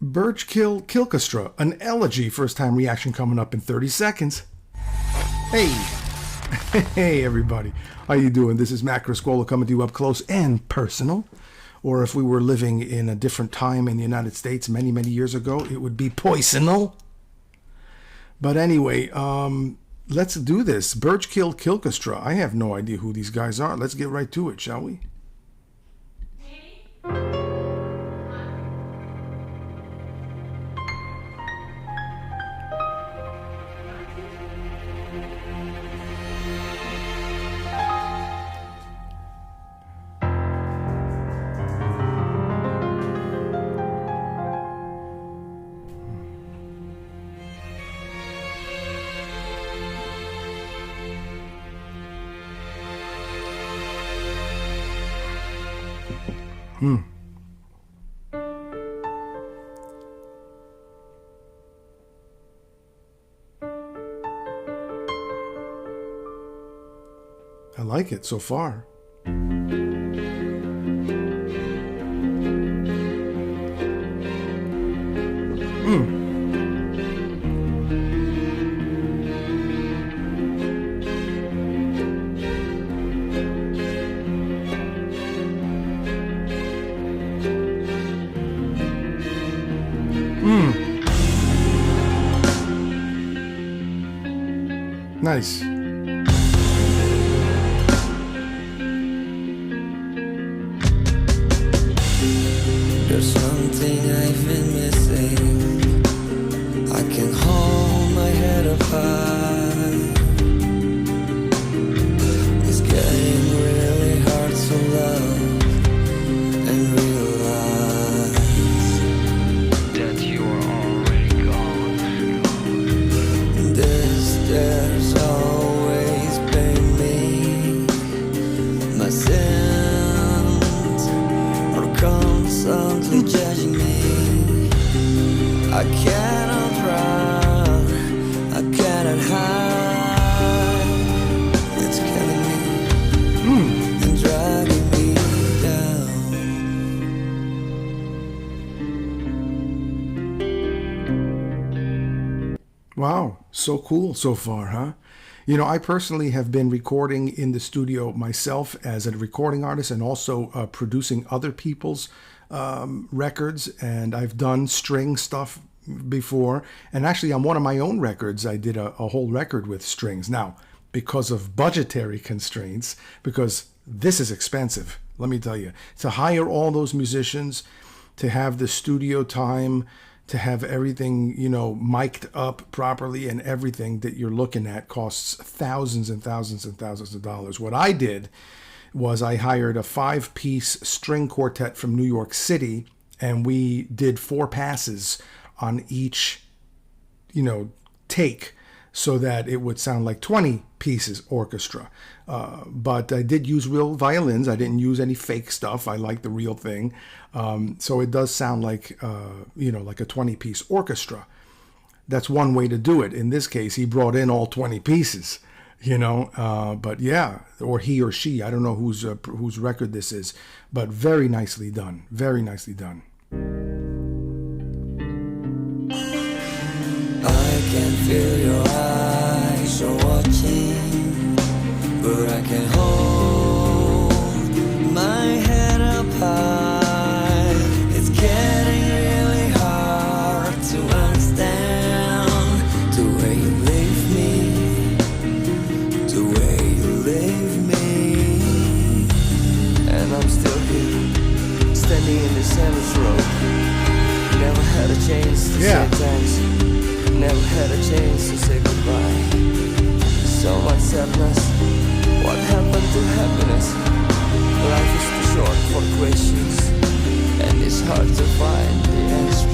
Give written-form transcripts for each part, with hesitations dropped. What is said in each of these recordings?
Burgerkill Killchestra, an Elegy, first time reaction coming up in 30 seconds. Hey, hey everybody, how you doing? This is Mac Rascola coming to you up close and personal. Or if we were living in a different time in the United States many, many years ago, it would be poisonal. But anyway, let's do this. Burgerkill Killchestra. I have no idea who these guys are. Let's get right to it, shall we? I like it so far. Nice. There's something I've been missing. I can hold my head up high. It's getting really hard to love and realize that you're already gone. There's always been me. My sins are constantly judging me. I cannot run, I cannot hide. It's killing me and dragging me down. Wow, so cool so far, huh? You know, I personally have been recording in the studio myself as a recording artist and also producing other people's records, and I've done string stuff before, and actually on one of my own records I did a whole record with strings. Now, because of budgetary constraints, because this is expensive, let me tell you, to hire all those musicians, to have the studio time, to have everything, you know, mic'd up properly, and everything that you're looking at costs thousands and thousands and thousands of dollars. What I did was I hired a 5-piece string quartet from New York City, and we did 4 passes on each, you know, take, so that it would sound like 20 pieces orchestra. But I did use real violins. I didn't use any fake stuff. I like the real thing. So it does sound like, you know, like a 20-piece orchestra. That's one way to do it. In this case, he brought in all 20 pieces, you know. But yeah, or he or she, I don't know whose record this is, but very nicely done. Very nicely done. I can feel your eyes are watching, but I can hold my head up high. It's getting really hard to understand the way you leave me, the way you leave me. And I'm still here, standing in the sandwich road. Never had a chance to say thanks. Never had a chance to say goodbye. So much sadness. What happened to happiness? Life is too short for questions, and it's hard to find the answer.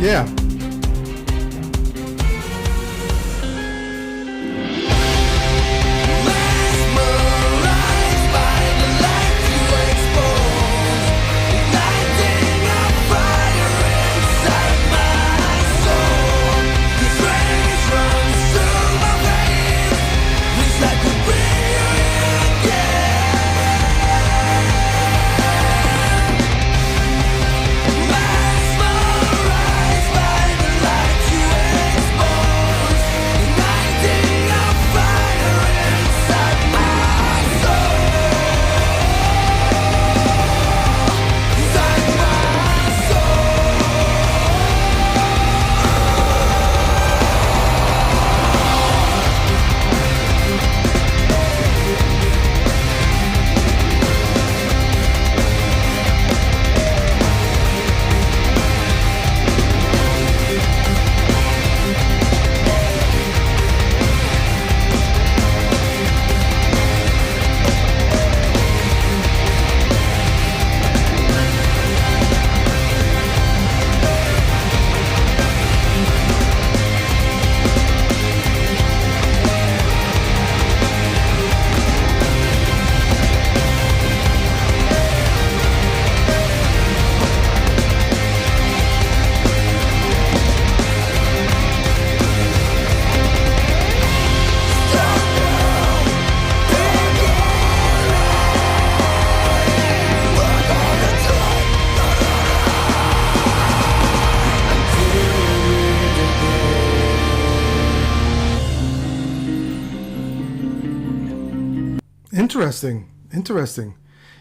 Yeah. Interesting.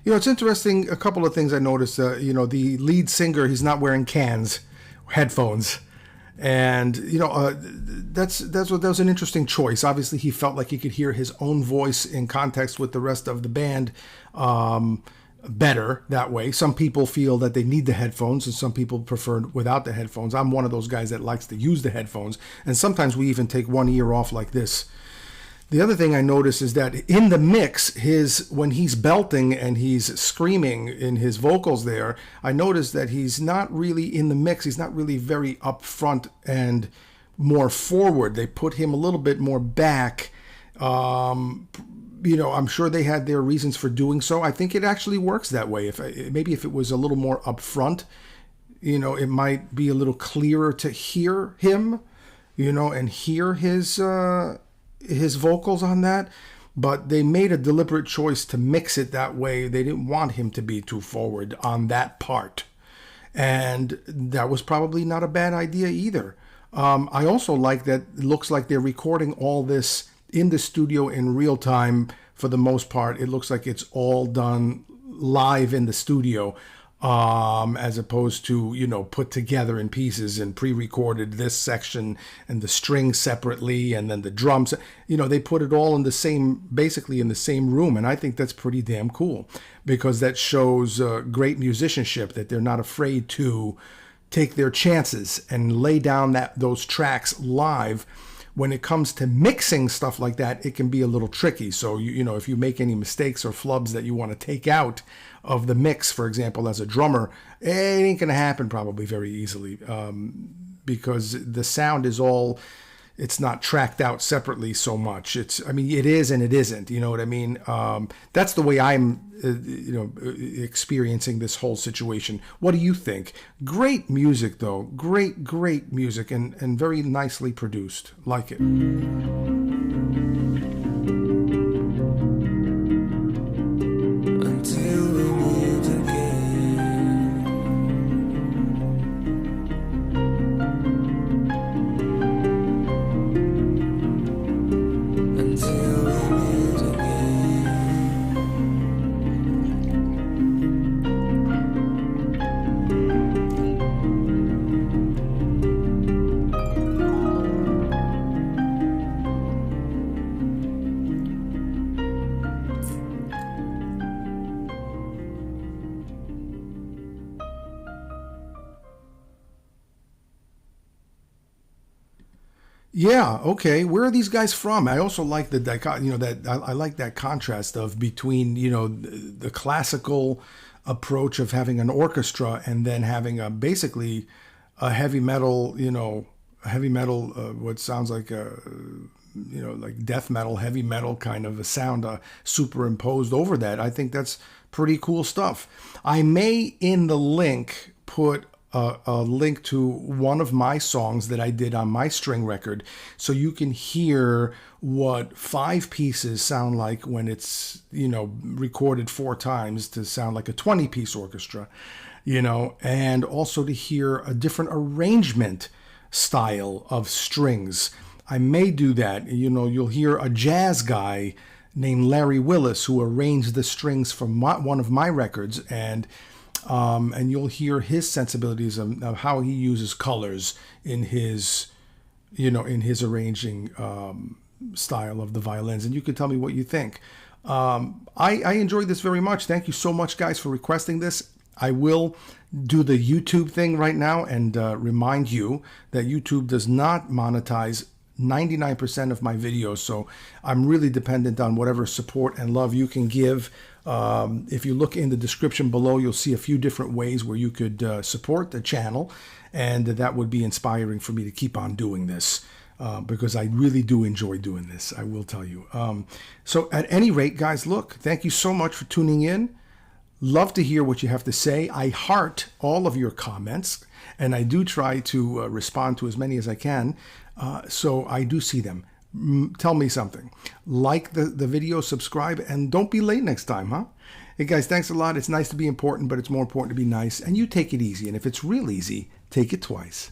You know, it's interesting. A couple of things I noticed. You know, the lead singer, he's not wearing headphones, and you know, that was an interesting choice. Obviously, he felt like he could hear his own voice in context with the rest of the band better that way. Some people feel that they need the headphones, and some people prefer without the headphones. I'm one of those guys that likes to use the headphones, and sometimes we even take one ear off like this. The other thing I notice is that in the mix, when he's belting and he's screaming in his vocals there, I notice that he's not really in the mix. He's not really very upfront and more forward. They put him a little bit more back. You know, I'm sure they had their reasons for doing so. I think it actually works that way. Maybe if it was a little more upfront, you know, it might be a little clearer to hear him, you know, and hear his vocals on that. But they made a deliberate choice to mix it that way. They didn't want him to be too forward on that part, and that was probably not a bad idea either. I also like that it looks like they're recording all this in the studio in real time for the most part. It looks like it's all done live in the studio, as opposed to, you know, put together in pieces and pre-recorded this section and the strings separately and then the drums. You know, they put it all in basically in the same room, and I think that's pretty damn cool, because that shows great musicianship, that they're not afraid to take their chances and lay down those tracks live. When it comes to mixing stuff like that, it can be a little tricky. So, you know, if you make any mistakes or flubs that you want to take out of the mix, for example, as a drummer, it ain't going to happen probably very easily, because the sound is it's not tracked out separately so much. I mean, it is and it isn't, you know what I mean? That's the way I'm, you know, experiencing this whole situation. What do you think? Great music, though. Great music, and very nicely produced. Like it. Yeah, okay. Where are these guys from? I also like the I like that contrast between, you know, the classical approach of having an orchestra and then having basically a heavy metal, what sounds like like death metal, heavy metal kind of a sound superimposed over that. I think that's pretty cool stuff. I may in the link put a link to one of my songs that I did on my string record, so you can hear what 5 pieces sound like when it's, you know, recorded 4 times to sound like a 20-piece orchestra, you know, and also to hear a different arrangement style of strings. I may do that. You know, you'll hear a jazz guy named Larry Willis who arranged the strings from one of my records, and you'll hear his sensibilities of how he uses colors in his arranging style of the violins, and you can tell me what you think. I enjoyed this very much. Thank you so much, guys, for requesting this. I will do the YouTube thing right now and remind you that YouTube does not monetize 99% of my videos, so I'm really dependent on whatever support and love you can give. If you look in the description below, you'll see a few different ways where you could support the channel, and that would be inspiring for me to keep on doing this, because I really do enjoy doing this, I will tell you. So at any rate, guys, look, thank you so much for tuning in. Love to hear what you have to say. I heart all of your comments, and I do try to respond to as many as I can, so I do see them. Tell me something. Like the video, subscribe, and don't be late next time, huh? Hey, guys, thanks a lot. It's nice to be important, but it's more important to be nice, and you take it easy, and if it's real easy, take it twice.